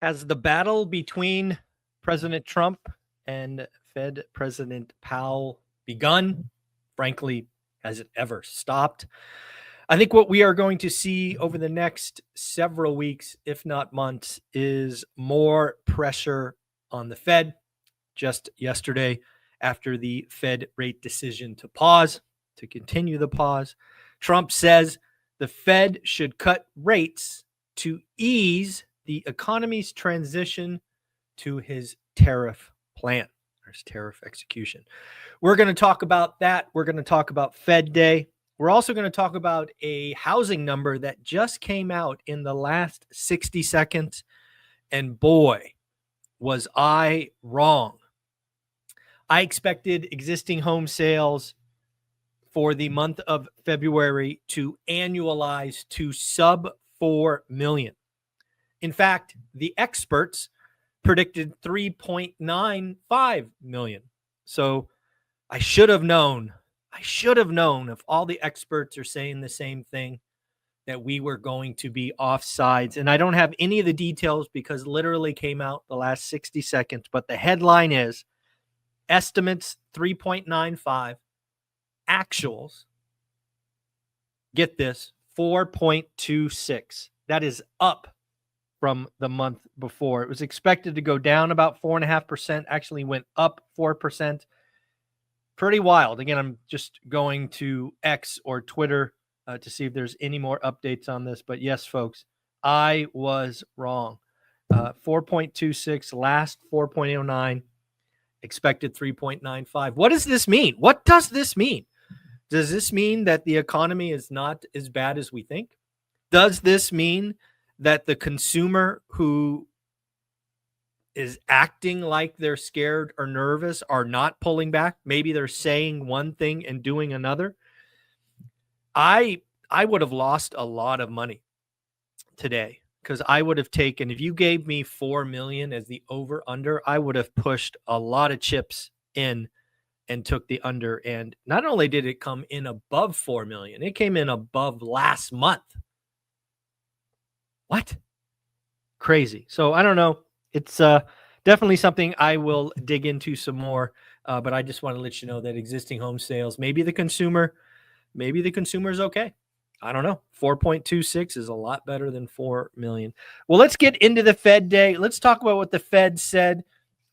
Has the battle between President Trump and Fed President Powell begun? Frankly, has it ever stopped? I think what we are going to see over the next several weeks, if not months, is more pressure on the Fed. Just yesterday, after the Fed rate decision to continue the pause, Trump says the Fed should cut rates to ease the economy's transition to his tariff plan, or his tariff execution. We're going to talk about that. We're going to talk about Fed Day. We're also going to talk about a housing number that just came out in the last 60 seconds. And boy, was I wrong. I expected existing home sales for the month of February to annualize to sub 4 million. In fact, the experts predicted 3.95 million. So I should have known if all the experts are saying the same thing, that we were going to be offsides. And I don't have any of the details because literally came out the last 60 seconds. But the headline is estimates 3.95, actuals, get this, 4.26. That is up from the month before. It was expected to go down about 4.5%, actually went up 4%. Pretty wild. Again, I'm just going to X or Twitter to see if there's any more updates on this. But yes, folks, I was wrong. 4.26, last 4.09, expected 3.95. What does this mean? What does this mean? Does this mean that the economy is not as bad as we think? Does this mean that the consumer who is acting like they're scared or nervous are not pulling back? Maybe they're saying one thing and doing another. I would have lost a lot of money today because I would have taken, if you gave me 4 million as the over under, I would have pushed a lot of chips in and took the under. And not only did it come in above 4 million, it came in above last month. What? Crazy. So I don't know. It's definitely something I will dig into some more. But I just want to let you know that existing home sales, maybe the consumer is okay. I don't know. 4.26 is a lot better than 4 million. Well, let's get into the Fed Day. Let's talk about what the Fed said.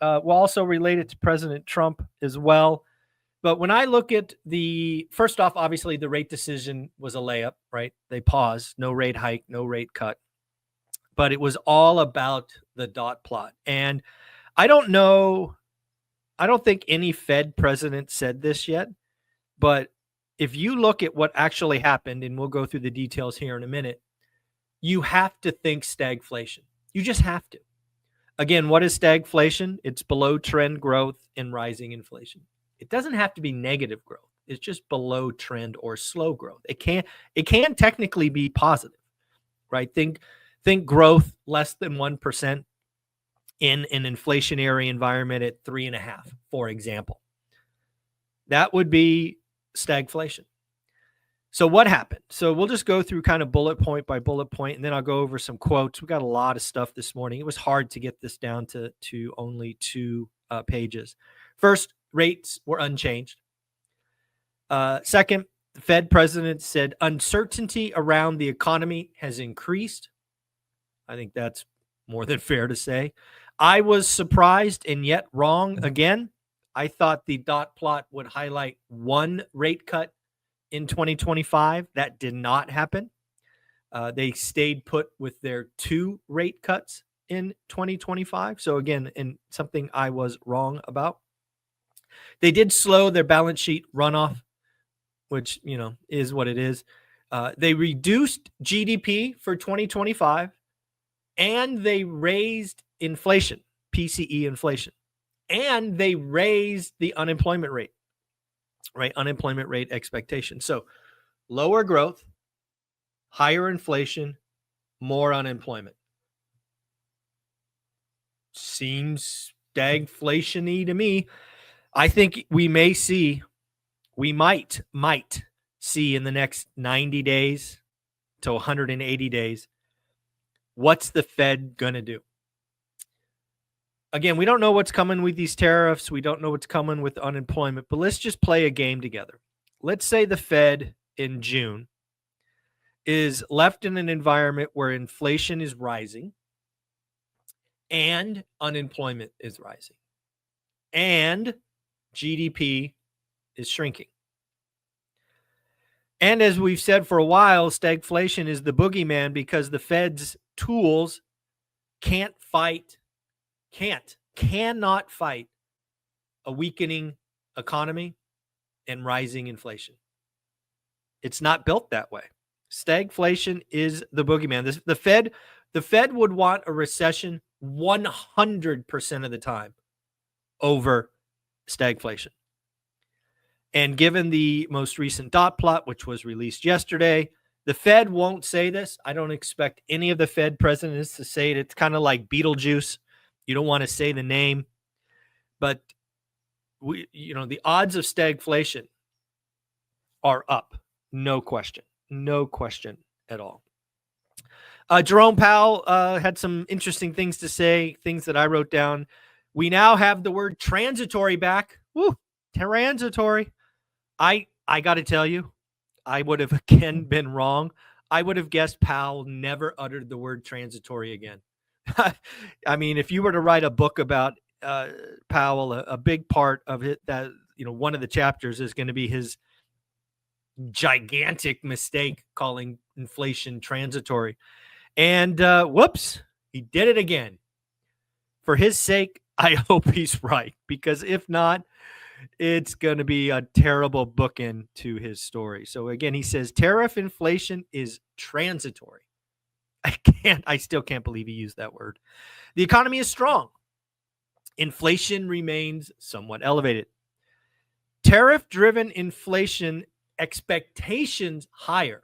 We'll also relate it to President Trump as well. But when I look at first off, obviously the rate decision was a layup, right? They paused, no rate hike, no rate cut. But it was all about the dot plot. And I don't think any Fed president said this yet, but if you look at what actually happened, and we'll go through the details here in a minute, you have to think stagflation. You just have to. Again, what is stagflation? It's below trend growth and rising inflation. It doesn't have to be negative growth. It's just below trend or slow growth. It can technically be positive, right? Think growth less than 1% in an inflationary environment at 3.5%, for example. That would be stagflation. So what happened? So we'll just go through kind of bullet point by bullet point, and then I'll go over some quotes. We got a lot of stuff this morning. It was hard to get this down to only 2 pages. First, rates were unchanged. Second, the Fed president said uncertainty around the economy has increased. I think that's more than fair to say. I was surprised and yet wrong again. I thought the dot plot would highlight 1 rate cut in 2025. That did not happen. They stayed put with their 2 rate cuts in 2025. So again, and something I was wrong about. They did slow their balance sheet runoff, which, is what it is. They reduced GDP for 2025, and they raised inflation, PCE inflation. And they raised the unemployment rate, right? Unemployment rate expectation. So lower growth, higher inflation, more unemployment. Seems stagflation-y to me. I think we might see in the next 90 days to 180 days, what's the Fed going to do? again, we don't know what's coming with these tariffs. We don't know what's coming with unemployment, but let's just play a game together. Let's say the Fed in June is left in an environment where inflation is rising and unemployment is rising and GDP is shrinking. And as we've said for a while, stagflation is the boogeyman because the Fed's tools cannot fight a weakening economy and rising inflation. It's not built that way. Stagflation is the boogeyman. The Fed would want a recession 100% of the time over stagflation. And given the most recent dot plot, which was released yesterday, the Fed won't say this. I don't expect any of the Fed presidents to say it. It's kind of like Beetlejuice. You don't want to say the name, but the odds of stagflation are up. No question at all. Jerome Powell had some interesting things to say, things that I wrote down. We now have the word transitory back. Woo, transitory. I got to tell you, I would have again been wrong. I would have guessed Powell never uttered the word transitory again. I mean, if you were to write a book about Powell, a big part of it, that one of the chapters is going to be his gigantic mistake calling inflation transitory. And whoops, he did it again. For his sake, I hope he's right, because if not, it's going to be a terrible bookend to his story. So again, he says tariff inflation is transitory. I still can't believe he used that word. The economy is strong. Inflation remains somewhat elevated. Tariff-driven inflation expectations higher.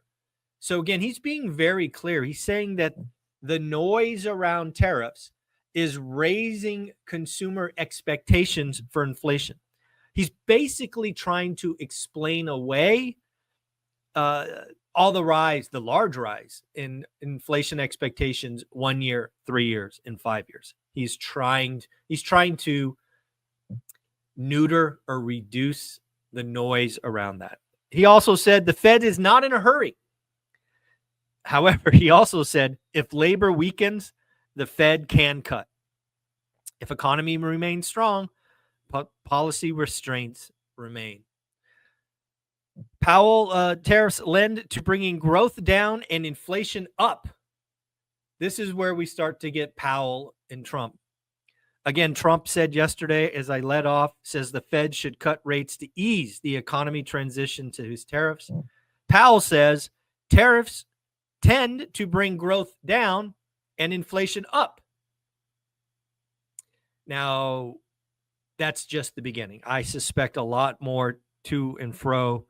So again, he's being very clear. He's saying that the noise around tariffs is raising consumer expectations for inflation. He's basically trying to explain away all the large rise in inflation expectations 1 year, 3 years, and 5 years. He's trying to neuter or reduce the noise around that. He also said the Fed is not in a hurry. However, he also said if labor weakens, the Fed can cut. If economy remains strong, policy restraints remain. Powell, tariffs lend to bringing growth down and inflation up. This is where we start to get Powell and Trump. Again, Trump said yesterday, as I led off, says the Fed should cut rates to ease the economy transition to his tariffs. Powell says tariffs tend to bring growth down and inflation up. Now, that's just the beginning. I suspect a lot more to and fro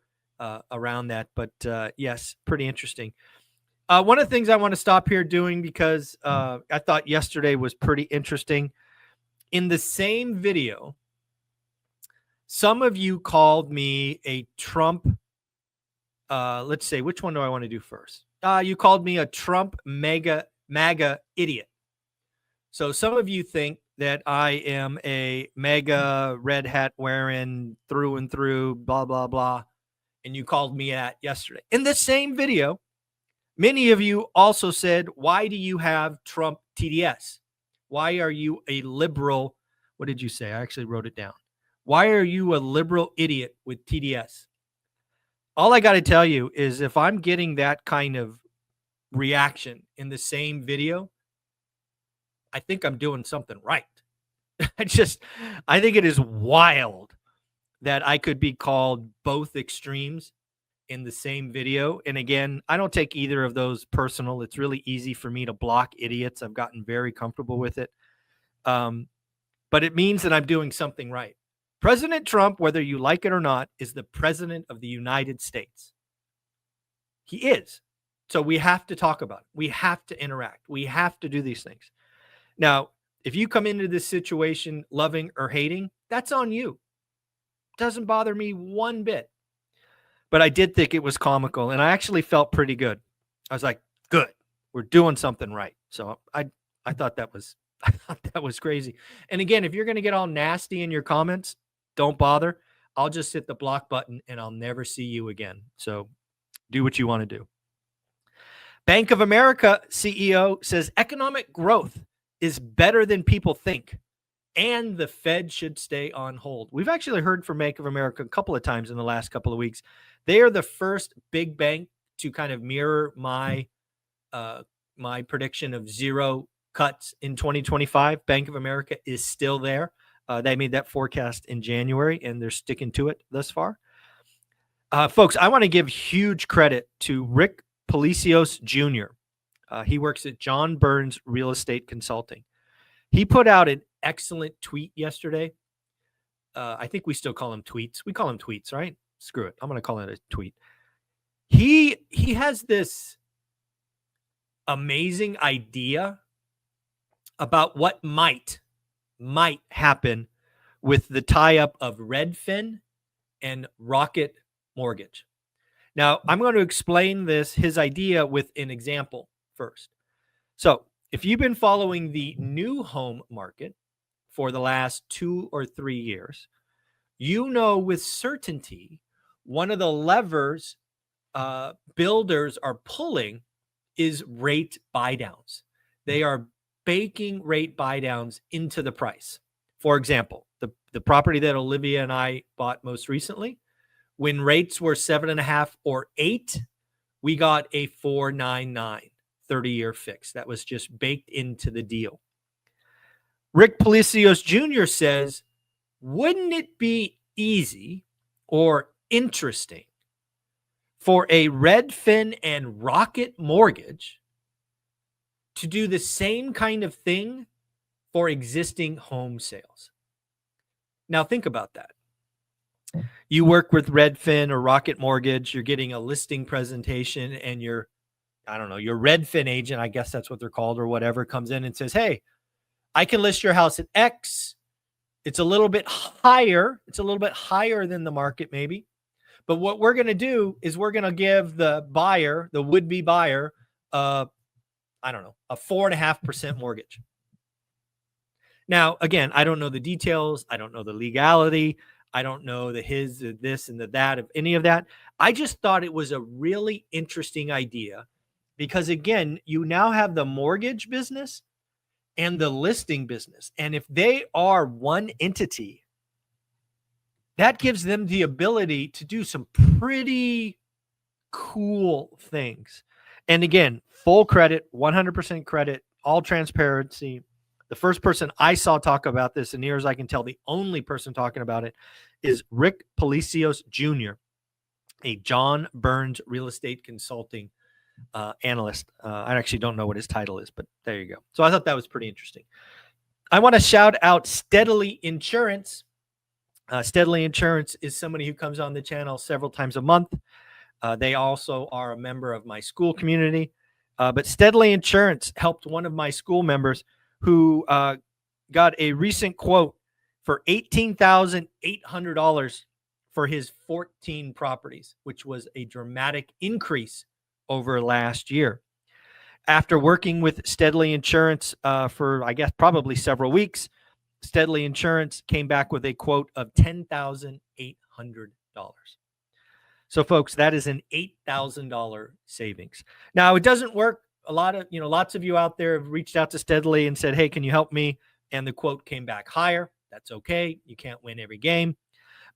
around that. But yes, pretty interesting. One of the things I want to stop here doing, because I thought yesterday was pretty interesting. In the same video, some of you called me a Trump. Let's say, which one do I want to do first? You called me a Trump MAGA idiot. So some of you think that I am a MAGA red hat wearing through and through, blah, blah, blah. And you called me that yesterday. In the same video, many of you also said, why do you have Trump TDS? Why are you a liberal? What did you say? I actually wrote it down. Why are you a liberal idiot with TDS? All I got to tell you is if I'm getting that kind of reaction in the same video, I think I'm doing something right. I think it is wild that I could be called both extremes in the same video. And again, I don't take either of those personal. It's really easy for me to block idiots. I've gotten very comfortable with it. But it means that I'm doing something right. President Trump, whether you like it or not, is the president of the United States. He is. So we have to talk about it. We have to interact. We have to do these things. Now, if you come into this situation loving or hating, that's on you. Doesn't bother me one bit. But I did think it was comical, and I actually felt pretty good. I was like, good, we're doing something right. So I thought that was I thought that was crazy. And again, if you're going to get all nasty in your comments, don't bother. I'll just hit the block button and I'll never see you again. So do what you want to do. Bank of America CEO says economic growth is better than people think, and the Fed should stay on hold. We've actually heard from Bank of America a couple of times in the last couple of weeks. They are the first big bank to kind of mirror my prediction of zero cuts in 2025. Bank of America is still there. They made that forecast in January, and they're sticking to it thus far. Folks, I want to give huge credit to Rick Palacios Jr. He works at John Burns Real Estate Consulting. He put out an excellent tweet yesterday. I think we still call them tweets. We call them tweets, right? Screw it. I'm going to call it a tweet. He has this amazing idea about what might happen with the tie-up of Redfin and Rocket Mortgage. Now, I'm going to explain his idea with an example first. So, if you've been following the new home market for the last 2 or 3 years, you know with certainty one of the levers builders are pulling is rate buydowns. They are baking rate buydowns into the price. For example, the property that Olivia and I bought most recently, when rates were 7.5 or 8, we got a 4.99 30-year fix. That was just baked into the deal. Rick Palacios Jr. says, wouldn't it be easy or interesting for a Redfin and Rocket Mortgage to do the same kind of thing for existing home sales? Now think about that. You work with Redfin or Rocket Mortgage, you're getting a listing presentation, and your Redfin agent, I guess that's what they're called or whatever, comes in and says, hey, I can list your house at X. It's a little bit higher. It's a little bit higher than the market maybe. But what we're going to do is we're going to give the buyer, the would-be buyer, a 4.5% mortgage. Now, again, I don't know the details. I don't know the legality. I don't know the this and the that of any of that. I just thought it was a really interesting idea because, again, you now have the mortgage business and the listing business. And if they are one entity, that gives them the ability to do some pretty cool things. And again, full credit, 100% credit, all transparency. The first person I saw talk about this, and near as I can tell, the only person talking about it, is Rick Palacios Jr., a John Burns Real Estate Consulting analyst. I actually don't know what his title is, but there you go. So I thought that was pretty interesting. I want to shout out Steadily Insurance. Steadily Insurance is somebody who comes on the channel several times a month. They also are a member of my school community. But Steadily Insurance helped one of my school members who got a recent quote for $18,800 for his 14 properties, which was a dramatic increase over last year. After working with Steadily Insurance for, I guess, probably several weeks, Steadily Insurance came back with a quote of $10,800. So, folks, that is an $8,000 savings. Now, it doesn't work. Lots of you out there have reached out to Steadily and said, hey, can you help me? And the quote came back higher. That's okay. You can't win every game.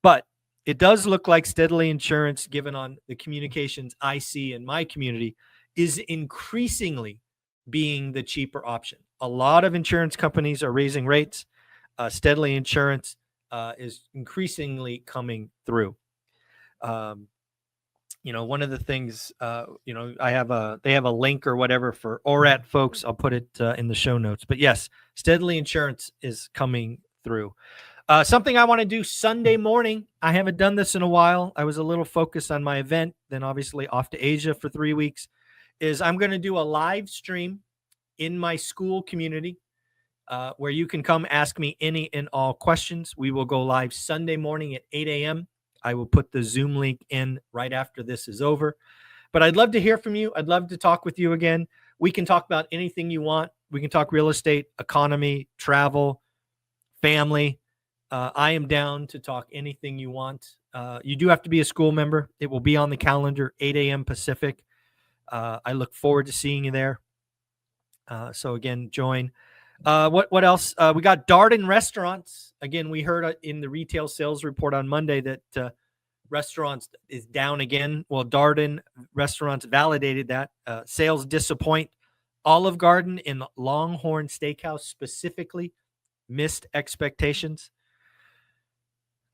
But it does look like Steadily Insurance, given on the communications I see in my community, is increasingly being the cheaper option. A lot of insurance companies are raising rates. Steadily Insurance is increasingly coming through. One of the things, they have a link or whatever for ORAT folks. I'll put it in the show notes. But yes, Steadily Insurance is coming through. Something I want to do Sunday morning. I haven't done this in a while. I was a little focused on my event, then obviously off to Asia for 3 weeks, is I'm going to do a live stream in my school community where you can come ask me any and all questions. We will go live Sunday morning at 8 a.m. I will put the Zoom link in right after this is over. But I'd love to hear from you. I'd love to talk with you again. We can talk about anything you want. We can talk real estate, economy, travel, family. I am down to talk anything you want. You do have to be a school member. It will be on the calendar, 8 a.m. Pacific. I look forward to seeing you there. So again, join. What else? We got Darden restaurants. Again, we heard in the retail sales report on Monday that restaurants is down again. Well, Darden restaurants validated that. Sales disappoint. Olive Garden and Longhorn Steakhouse specifically missed expectations.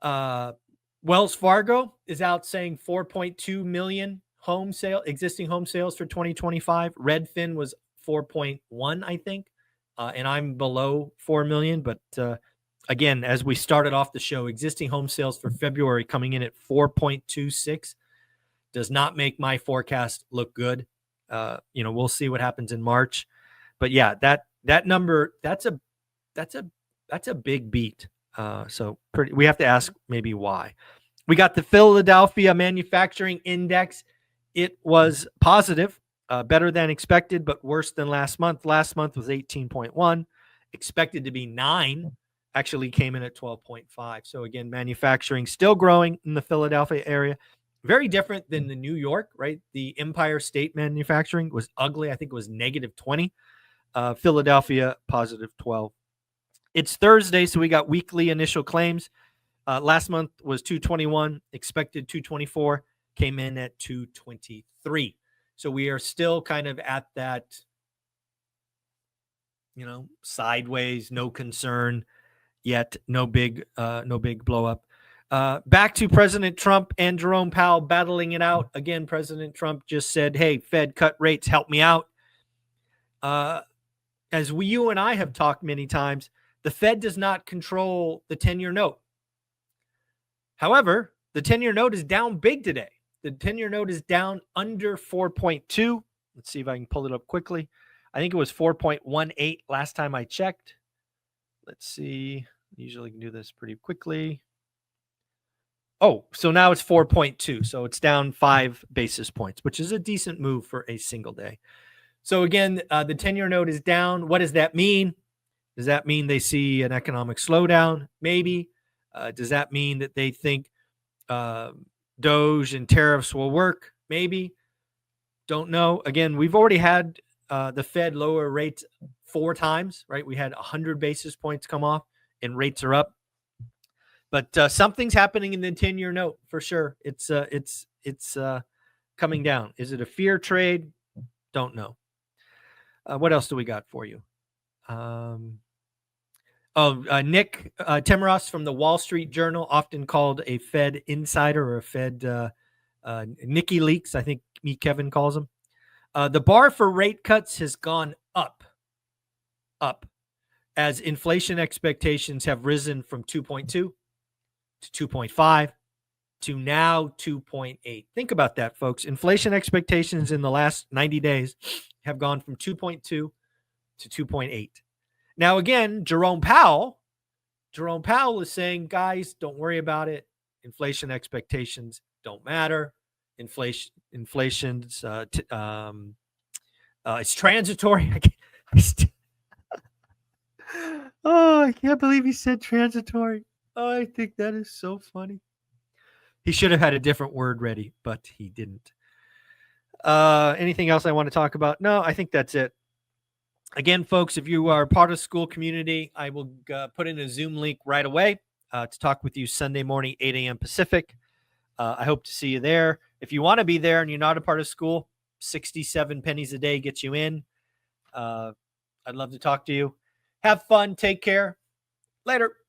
Wells Fargo is out saying 4.2 million existing home sales for 2025. Redfin was 4.1, I think. And I'm below 4 million. But again, as we started off the show, existing home sales for February coming in at 4.26 does not make my forecast look good. We'll see what happens in March. But yeah, that number, that's a big beat. We have to ask maybe why. We got the Philadelphia Manufacturing Index. It was positive, better than expected, but worse than last month. Last month was 18.1, expected to be 9, actually came in at 12.5. So again, manufacturing still growing in the Philadelphia area. Very different than the New York, right? The Empire State Manufacturing was ugly. I think it was negative 20. Philadelphia, positive 12. It's Thursday, so we got weekly initial claims. Last month was 221, expected 224, came in at 223. So we are still kind of at that, sideways, no concern yet, no big blow up. Back to President Trump and Jerome Powell battling it out. Again, President Trump just said, hey, Fed cut rates, help me out. As you and I have talked many times, the Fed does not control the 10-year note. However, the 10-year note is down big today. The 10-year note is down under 4.2. Let's see if I can pull it up quickly. I think it was 4.18 last time I checked. Let's see. Usually can do this pretty quickly. Oh, so now it's 4.2. So it's down 5 basis points, which is a decent move for a single day. So again, the 10-year note is down. What does that mean? Does that mean they see an economic slowdown? Maybe. Does that mean that they think DOGE and tariffs will work? Maybe. Don't know. Again, we've already had the Fed lower rates 4 times, right? We had 100 basis points come off and rates are up. But something's happening in the 10-year note for sure. It's coming down. Is it a fear trade? Don't know. What else do we got for you? Nick Timiraos from the Wall Street Journal, often called a Fed insider or a Fed Nicky Leaks, I think Kevin calls him. The bar for rate cuts has gone up as inflation expectations have risen from 2.2 to 2.5 to now 2.8. Think about that, folks. Inflation expectations in the last 90 days have gone from 2.2 to 2.8. Now, again, Jerome Powell is saying, guys, don't worry about it. Inflation expectations don't matter. Inflation's it's transitory. I can't believe he said transitory. Oh, I think that is so funny. He should have had a different word ready, but he didn't. Anything else I want to talk about? No, I think that's it. Again, folks, if you are part of the school community, I will put in a Zoom link right away to talk with you Sunday morning, 8 a.m. Pacific. I hope to see you there. If you want to be there and you're not a part of school, 67 pennies a day gets you in. I'd love to talk to you. Have fun. Take care. Later.